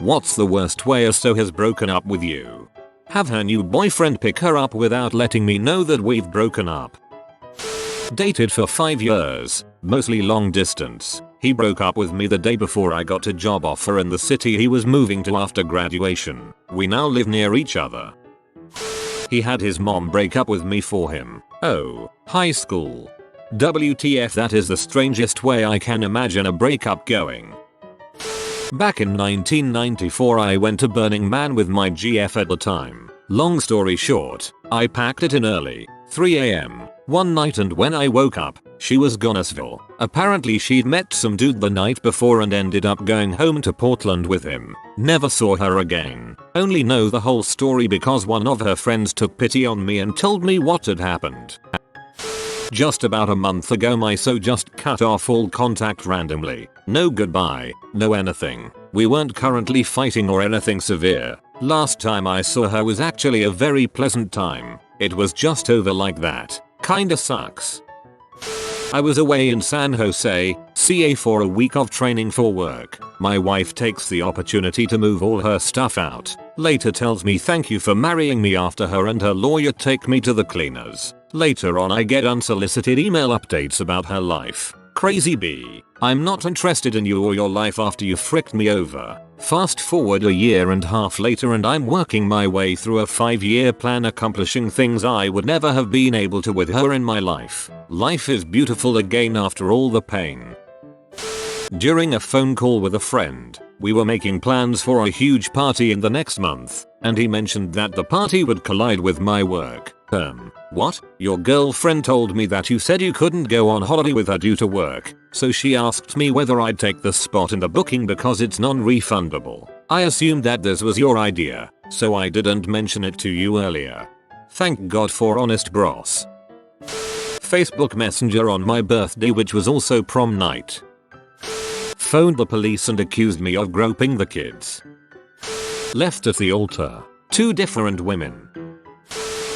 What's the worst way a so has broken up with you? Have her new boyfriend pick her up without letting me know that we've broken up. Dated for 5 years, mostly long distance. He broke up with me the day before I got a job offer in the city he was moving to after graduation. We now live near each other. He had his mom break up with me for him. Oh, high school. WTF, that is the strangest way I can imagine a breakup going. Back in 1994 I went to Burning Man with my GF at the time. Long story short, I packed it in early, 3 AM, one night, and when I woke up, she was Gonesville. Apparently she'd met some dude the night before and ended up going home to Portland with him. Never saw her again. Only know the whole story because one of her friends took pity on me and told me what had happened. Just about a month ago my so just cut off all contact randomly. No goodbye, no anything. We weren't currently fighting or anything severe. Last time I saw her was actually a very pleasant time. It was just over like that. Kinda sucks. I was away in San Jose, CA for a week of training for work. My wife takes the opportunity to move all her stuff out. Later tells me thank you for marrying me after her and her lawyer take me to the cleaners. Later on I get unsolicited email updates about her life. Crazy B. I'm not interested in you or your life after you fricked me over. Fast forward a year and a half later and I'm working my way through a 5-year plan accomplishing things I would never have been able to with her in my life. Life is beautiful again after all the pain. During a phone call with a friend, we were making plans for a huge party in the next month, and he mentioned that the party would collide with my work. What? Your girlfriend told me that you said you couldn't go on holiday with her due to work, so she asked me whether I'd take the spot in the booking because it's non-refundable. I assumed that this was your idea, so I didn't mention it to you earlier. Thank God for honest bros. Facebook Messenger on my birthday, which was also prom night. Phoned the police and accused me of groping the kids. Left at the altar. 2 different women.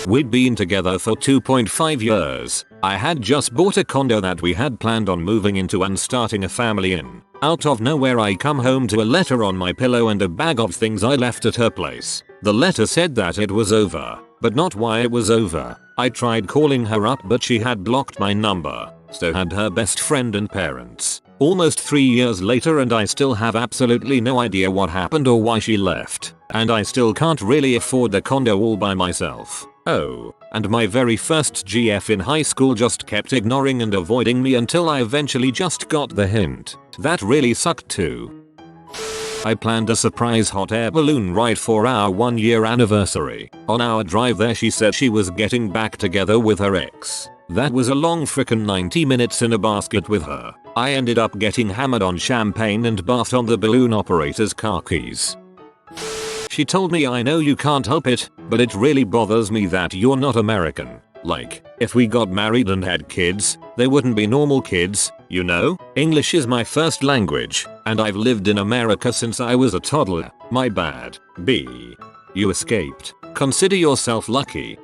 We'd been together for 2.5 years. I had just bought a condo that we had planned on moving into and starting a family in. Out of nowhere I come home to a letter on my pillow and a bag of things I left at her place. The letter said that it was over, but not why it was over. I tried calling her up but she had blocked my number. So had her best friend and parents. Almost 3 years later and I still have absolutely no idea what happened or why she left. And I still can't really afford the condo all by myself. Oh, and my very first GF in high school just kept ignoring and avoiding me until I eventually just got the hint. That really sucked too. I planned a surprise hot air balloon ride for our 1-year anniversary. On our drive there she said she was getting back together with her ex. That was a long frickin' 90 minutes in a basket with her. I ended up getting hammered on champagne and bathed on the balloon operator's car keys. She told me, I know you can't help it, but it really bothers me that you're not American. Like, if we got married and had kids, they wouldn't be normal kids, you know? English is my first language, and I've lived in America since I was a toddler. My bad. B. You escaped. Consider yourself lucky.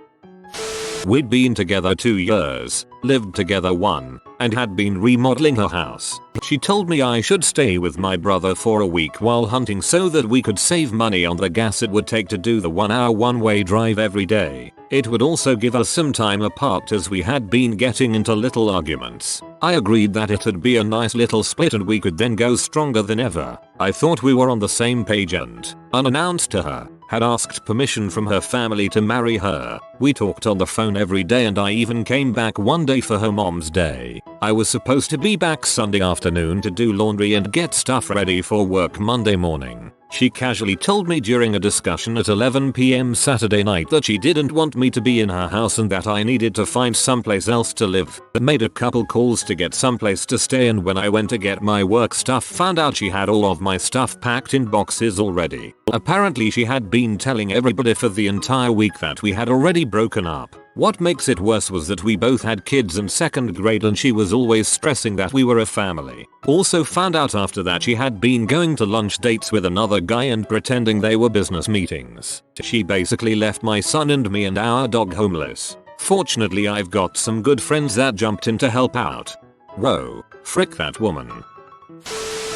We'd been together 2 years, lived together 1, and had been remodeling her house. She told me I should stay with my brother for a week while hunting so that we could save money on the gas it would take to do the 1-hour one-way drive every day. It would also give us some time apart as we had been getting into little arguments. I agreed that it'd be a nice little split and we could then go stronger than ever. I thought we were on the same page and, unannounced to her, had asked permission from her family to marry her. We talked on the phone every day and I even came back one day for her mom's day. I was supposed to be back Sunday afternoon to do laundry and get stuff ready for work Monday morning. She casually told me during a discussion at 11 PM Saturday night that she didn't want me to be in her house and that I needed to find someplace else to live. I made a couple calls to get someplace to stay and when I went to get my work stuff found out she had all of my stuff packed in boxes already. Apparently she had been telling everybody for the entire week that we had already broken up. What makes it worse was that we both had kids in 2nd grade and she was always stressing that we were a family. Also found out after that she had been going to lunch dates with another guy and pretending they were business meetings. She basically left my son and me and our dog homeless. Fortunately I've got some good friends that jumped in to help out. Whoa, frick that woman.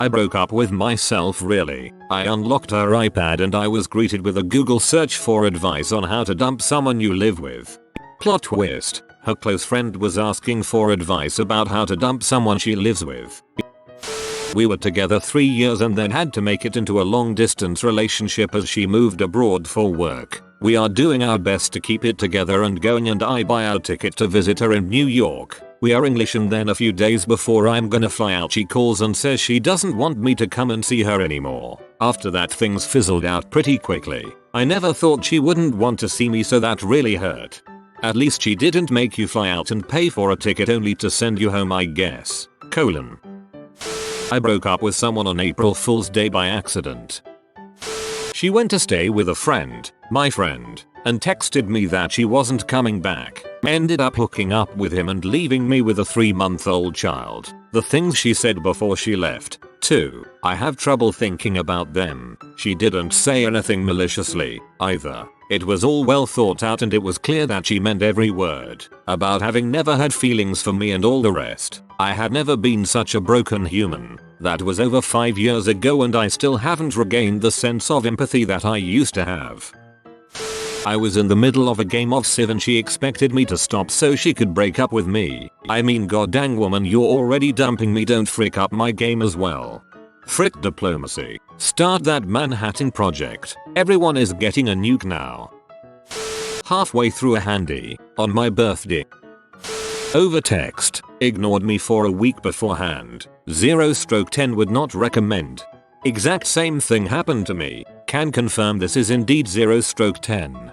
I broke up with myself really. I unlocked her iPad and I was greeted with a Google search for advice on how to dump someone you live with. Plot twist, her close friend was asking for advice about how to dump someone she lives with. We were together 3 years and then had to make it into a long distance relationship as she moved abroad for work. We are doing our best to keep it together and going, and I buy our ticket to visit her in New York. We are English, and then a few days before I'm gonna fly out she calls and says she doesn't want me to come and see her anymore. After that things fizzled out pretty quickly. I never thought she wouldn't want to see me, so that really hurt. At least she didn't make you fly out and pay for a ticket only to send you home, I guess. I broke up with someone on April Fool's Day by accident. She went to stay with a friend, my friend, and texted me that she wasn't coming back. Ended up hooking up with him and leaving me with a 3-month-old child. The things she said before she left, too, I have trouble thinking about them. She didn't say anything maliciously, either. It was all well thought out and it was clear that she meant every word. About having never had feelings for me and all the rest. I had never been such a broken human. That was over 5 years ago and I still haven't regained the sense of empathy that I used to have. I was in the middle of a game of Civ and she expected me to stop so she could break up with me. I mean, god dang woman, you're already dumping me, don't frick up my game as well. Frick diplomacy. Start that Manhattan Project. Everyone is getting a nuke now. Halfway through a handy, on my birthday. Over text, ignored me for a week beforehand. 0/10 would not recommend. Exact same thing happened to me. Can confirm this is indeed 0/10.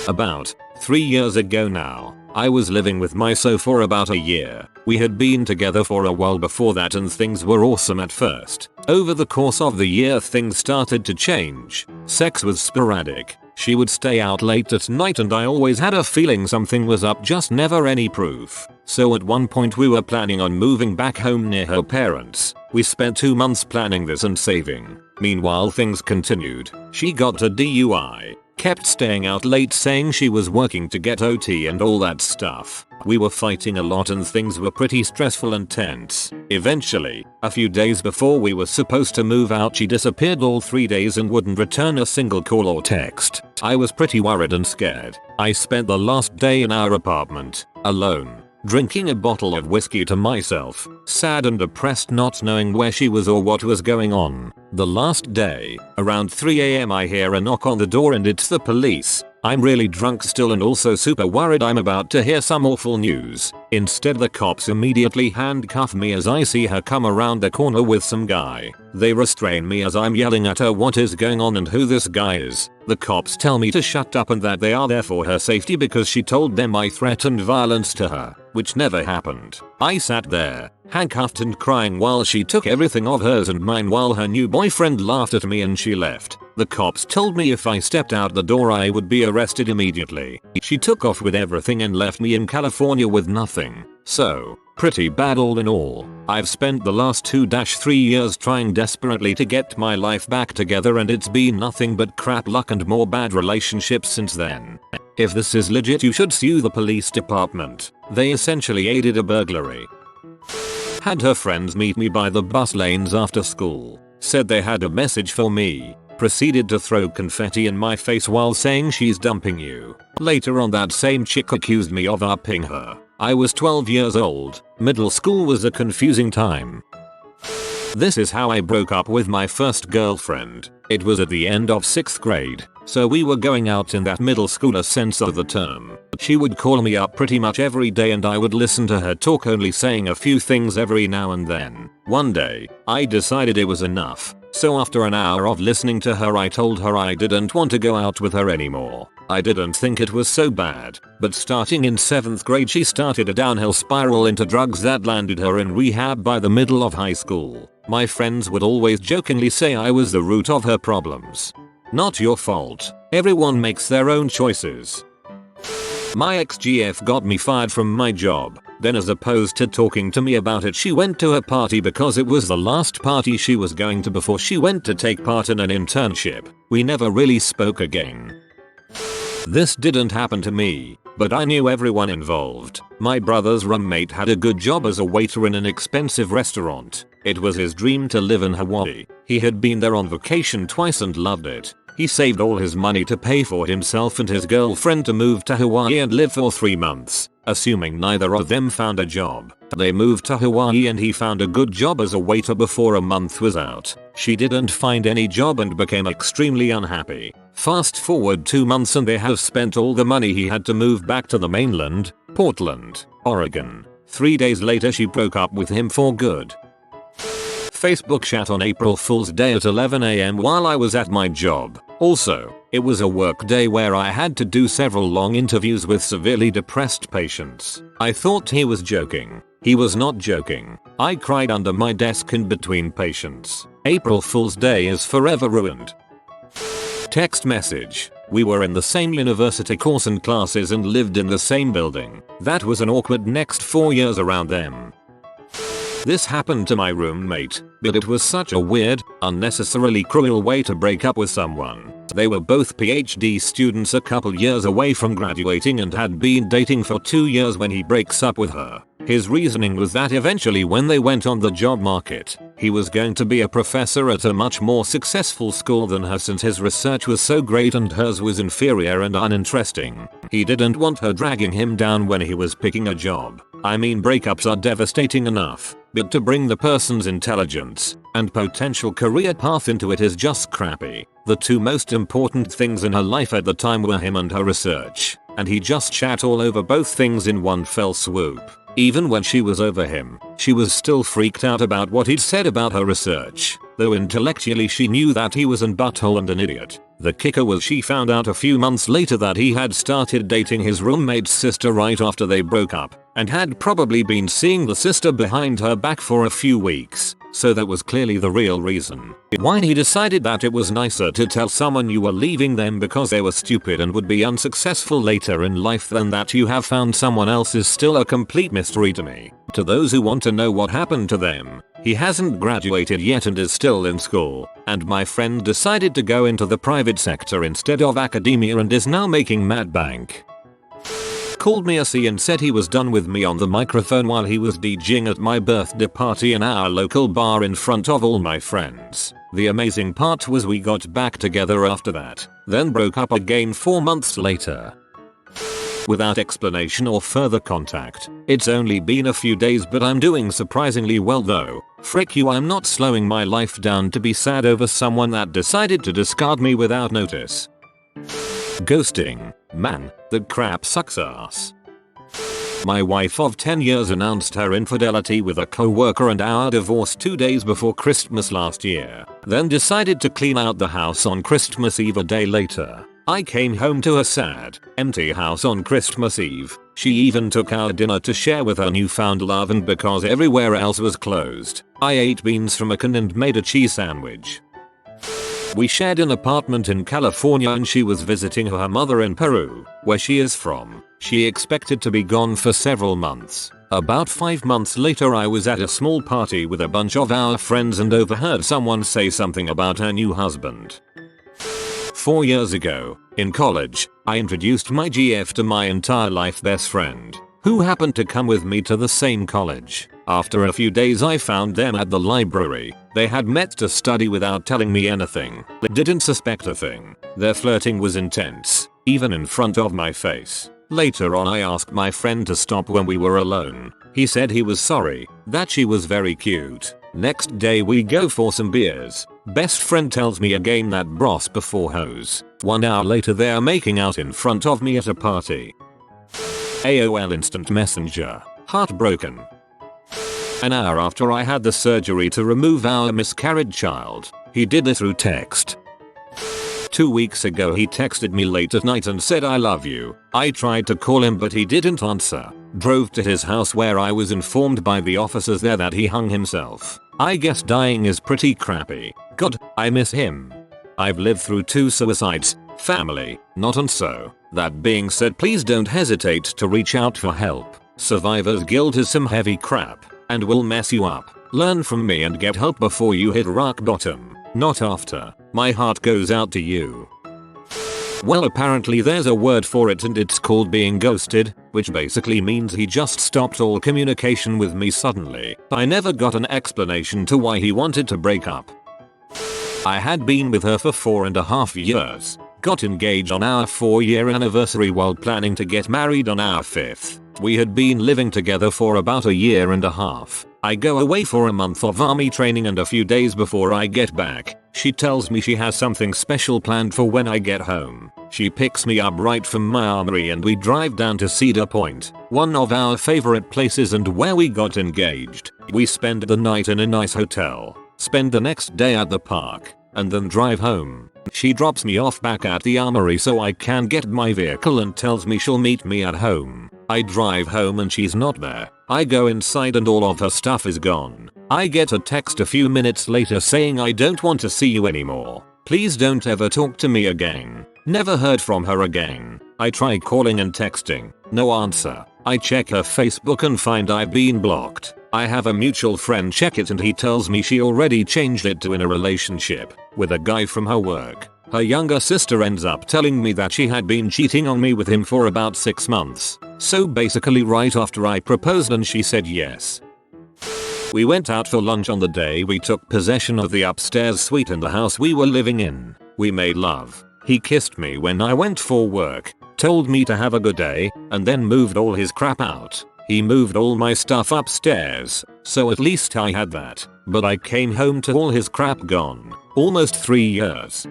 About 3 years ago now, I was living with my so for about a year. We had been together for a while before that and things were awesome at first. Over the course of the year things started to change. Sex was sporadic. She would stay out late at night and I always had a feeling something was up, just never any proof. So at one point we were planning on moving back home near her parents. We spent 2 months planning this and saving. Meanwhile things continued. She got a DUI. Kept staying out late saying she was working to get OT and all that stuff. We were fighting a lot and things were pretty stressful and tense. Eventually, a few days before we were supposed to move out, she disappeared all 3 days and wouldn't return a single call or text. I was pretty worried and scared. I spent the last day in our apartment, alone, drinking a bottle of whiskey to myself, sad and depressed, not knowing where she was or what was going on. The last day, around 3 AM I hear a knock on the door and it's the police. I'm really drunk still and also super worried I'm about to hear some awful news. Instead the cops immediately handcuff me as I see her come around the corner with some guy. They restrain me as I'm yelling at her what is going on and who this guy is. The cops tell me to shut up and that they are there for her safety because she told them I threatened violence to her, which never happened. I sat there, handcuffed and crying while she took everything of hers and mine while her new boyfriend laughed at me and she left. The cops told me if I stepped out the door I would be arrested immediately. She took off with everything and left me in California with nothing. So, pretty bad all in all. I've spent the last 2-3 years trying desperately to get my life back together and it's been nothing but crap luck and more bad relationships since then. If this is legit you should sue the police department. They essentially aided a burglary. Had her friends meet me by the bus lanes after school. Said they had a message for me. Proceeded to throw confetti in my face while saying she's dumping you. Later on that same chick accused me of upping her. I was 12 years old. Middle school was a confusing time. This is how I broke up with my first girlfriend. It was at the end of 6th grade, so we were going out in that middle schooler sense of the term. She would call me up pretty much every day and I would listen to her talk, only saying a few things every now and then. One day, I decided it was enough. So after an hour of listening to her I told her I didn't want to go out with her anymore. I didn't think it was so bad, but starting in 7th grade she started a downhill spiral into drugs that landed her in rehab by the middle of high school. My friends would always jokingly say I was the root of her problems. Not your fault. Everyone makes their own choices. My ex-GF got me fired from my job. Then as opposed to talking to me about it she went to a party because it was the last party she was going to before she went to take part in an internship. We never really spoke again. This didn't happen to me, but I knew everyone involved. My brother's roommate had a good job as a waiter in an expensive restaurant. It was his dream to live in Hawaii. He had been there on vacation twice and loved it. He saved all his money to pay for himself and his girlfriend to move to Hawaii and live for 3 months, assuming neither of them found a job. They moved to Hawaii and he found a good job as a waiter before a month was out. She didn't find any job and became extremely unhappy. Fast forward 2 months and they have spent all the money he had to move back to the mainland, Portland, Oregon. 3 days later she broke up with him for good. Facebook chat on April Fool's Day at 11 AM while I was at my job. Also, it was a work day where I had to do several long interviews with severely depressed patients. I thought he was joking. He was not joking. I cried under my desk in between patients. April Fool's Day is forever ruined. Text message. We were in the same university course and classes and lived in the same building. That was an awkward next 4 years around them. This happened to my roommate, but it was such a weird, unnecessarily cruel way to break up with someone. They were both PhD students a couple years away from graduating and had been dating for 2 years when he breaks up with her. His reasoning was that eventually when they went on the job market, he was going to be a professor at a much more successful school than her since his research was so great and hers was inferior and uninteresting. He didn't want her dragging him down when he was picking a job. I mean, breakups are devastating enough, but to bring the person's intelligence and potential career path into it is just crappy. The two most important things in her life at the time were him and her research, and he just shat all over both things in one fell swoop. Even when she was over him, she was still freaked out about what he'd said about her research, though intellectually she knew that he was an butthole and an idiot. The kicker was she found out a few months later that he had started dating his roommate's sister right after they broke up, and had probably been seeing the sister behind her back for a few weeks. So that was clearly the real reason why he decided that it was nicer to tell someone you were leaving them because they were stupid and would be unsuccessful later in life than that you have found someone else is still a complete mystery to me. To those who want to know what happened to them, he hasn't graduated yet and is still in school, and my friend decided to go into the private sector instead of academia and is now making mad bank. Called me a C and said he was done with me on the microphone while he was DJing at my birthday party in our local bar in front of all my friends. The amazing part was we got back together after that, then broke up again 4 months later. Without explanation or further contact. It's only been a few days but I'm doing surprisingly well though. Frick you, I'm not slowing my life down to be sad over someone that decided to discard me without notice. Ghosting. Man, that crap sucks ass. My wife of 10 years announced her infidelity with a co-worker and our divorce 2 days before Christmas last year, then decided to clean out the house on Christmas Eve a day later. I came home to a sad, empty house on Christmas Eve. She even took our dinner to share with her newfound love, and because everywhere else was closed, I ate beans from a can and made a cheese sandwich. We shared an apartment in California and she was visiting her mother in Peru, where she is from. She expected to be gone for several months. About 5 months later I was at a small party with a bunch of our friends and overheard someone say something about her new husband. 4 years ago, in college, I introduced my GF to my entire life best friend, who happened to come with me to the same college. After a few days I found them at the library. They had met to study without telling me anything. I didn't suspect a thing. Their flirting was intense, even in front of my face. Later on I asked my friend to stop when we were alone. He said he was sorry, that she was very cute. Next day we go for some beers. Best friend tells me again that bros before hoes. 1 hour later they are making out in front of me at a party. AOL Instant Messenger. Heartbroken. An hour after I had the surgery to remove our miscarried child, he did it through text. 2 weeks ago he texted me late at night and said I love you. I tried to call him but he didn't answer. Drove to his house where I was informed by the officers there that he hung himself. I guess dying is pretty crappy. God, I miss him. I've lived through 2 suicides. Family, not and so. That being said, please don't hesitate to reach out for help. Survivor's guilt is some heavy crap and will mess you up. Learn from me and get help before you hit rock bottom, not after. My heart goes out to you. Well, apparently there's a word for it and it's called being ghosted, which basically means he just stopped all communication with me suddenly. I never got an explanation to why he wanted to break up. I had been with her for 4.5 years, got engaged on our 4-year anniversary while planning to get married on our 5th. We had been living together for about 1.5 years. I go away for a month of army training, and a few days before I get back, she tells me she has something special planned for when I get home. She picks me up right from my armory and we drive down to Cedar Point, one of our favorite places and where we got engaged. We spend the night in a nice hotel, spend the next day at the park, and then drive home. She drops me off back at the armory so I can get my vehicle and tells me she'll meet me at home. I drive home and she's not there. I go inside and all of her stuff is gone. I get a text a few minutes later saying, "I don't want to see you anymore. Please don't ever talk to me again." Never heard from her again. I try calling and texting. No answer. I check her Facebook and find I've been blocked. I have a mutual friend check it and he tells me she already changed it to in a relationship with a guy from her work. Her younger sister ends up telling me that she had been cheating on me with him for about 6 months. So basically right after I proposed and she said yes. We went out for lunch on the day we took possession of the upstairs suite in the house we were living in. We made love. He kissed me when I went for work, told me to have a good day, and then moved all his crap out. He moved all my stuff upstairs, so at least I had that, but I came home to all his crap gone. Almost 3 years.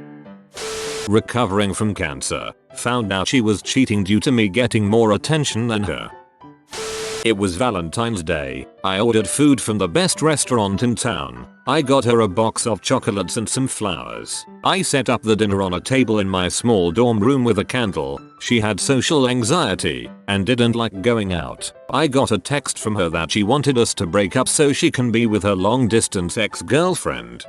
Recovering from cancer, found out she was cheating due to me getting more attention than her. It was Valentine's Day. I ordered food from the best restaurant in town. I got her a box of chocolates and some flowers. I set up the dinner on a table in my small dorm room with a candle. She had social anxiety and didn't like going out. I got a text from her that she wanted us to break up so she can be with her long-distance ex-girlfriend.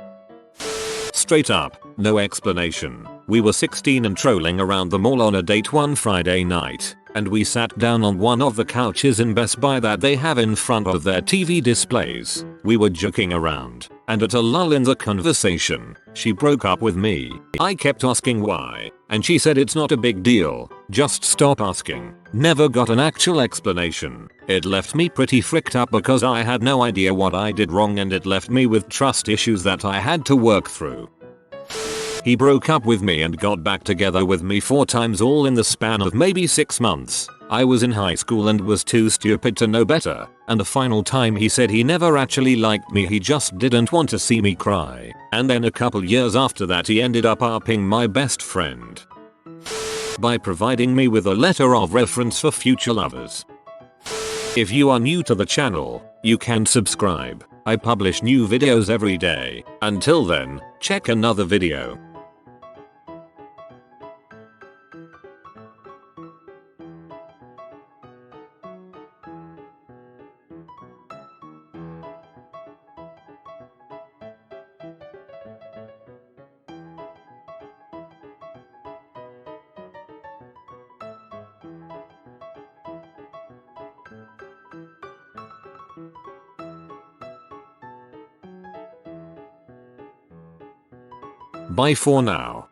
Straight up, no explanation. We were 16 and trolling around the mall on a date one Friday night, and we sat down on one of the couches in Best Buy that they have in front of their TV displays. We were joking around, and at a lull in the conversation, she broke up with me. I kept asking why, and she said it's not a big deal, just stop asking. Never got an actual explanation. It left me pretty fricked up because I had no idea what I did wrong, and it left me with trust issues that I had to work through. He broke up with me and got back together with me 4 times, all in the span of maybe 6 months. I was in high school and was too stupid to know better, and the final time he said he never actually liked me, he just didn't want to see me cry. And then a couple years after that he ended up upping my best friend by providing me with a letter of reference for future lovers. If you are new to the channel, you can subscribe. I publish new videos every day. Until then, check another video. Bye for now.